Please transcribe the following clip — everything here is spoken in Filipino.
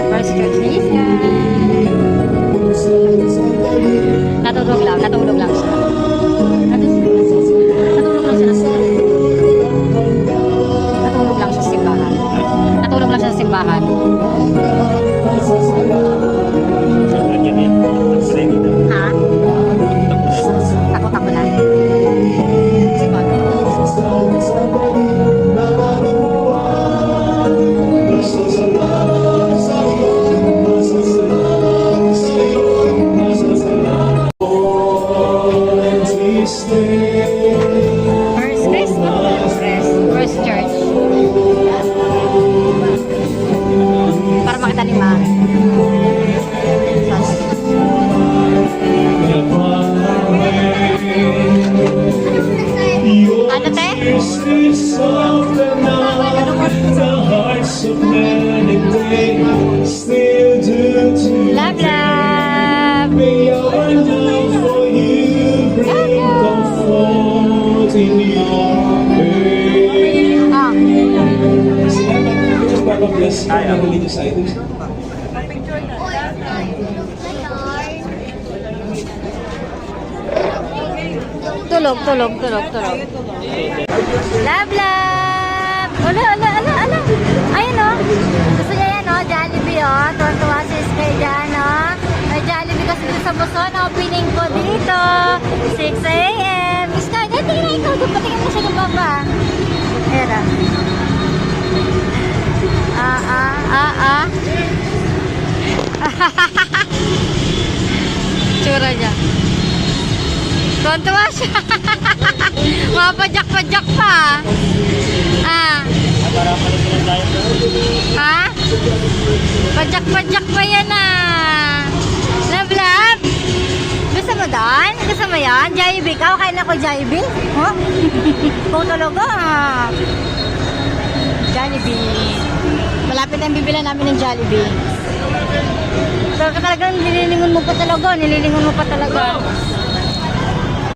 First church ni Iska. Natulog lang siya. Natulog lang siya sa simbahan. Natulog lang siya sa simbahan. Ha? Takot ako na. First church. Para makita ni Ma. Ano te? Love, love. Tulog. Love, love. Ala. Ayun o. Gusto niya yan o. Jollibee o. Tuwa-tuwa si Sky dyan o. May Jollibee kasi dito sa Buson. Opening ko dito. 6 a.m. Sky, tingnan na ikaw. Patingin mo siya ng baba. Ayan o. Tsura niya. Tuwa siya. Mapajak-pajak pa. Ha? Pajak-pajak pa yan Love, love. Gusto mo doon? Gusto mo yan? Jollibee ka? Kain ako Jollibee? Huh? Kung talaga Jollibee. Malapit ang bibila namin ng Jollibee. So talagang nililingon mo pa talaga.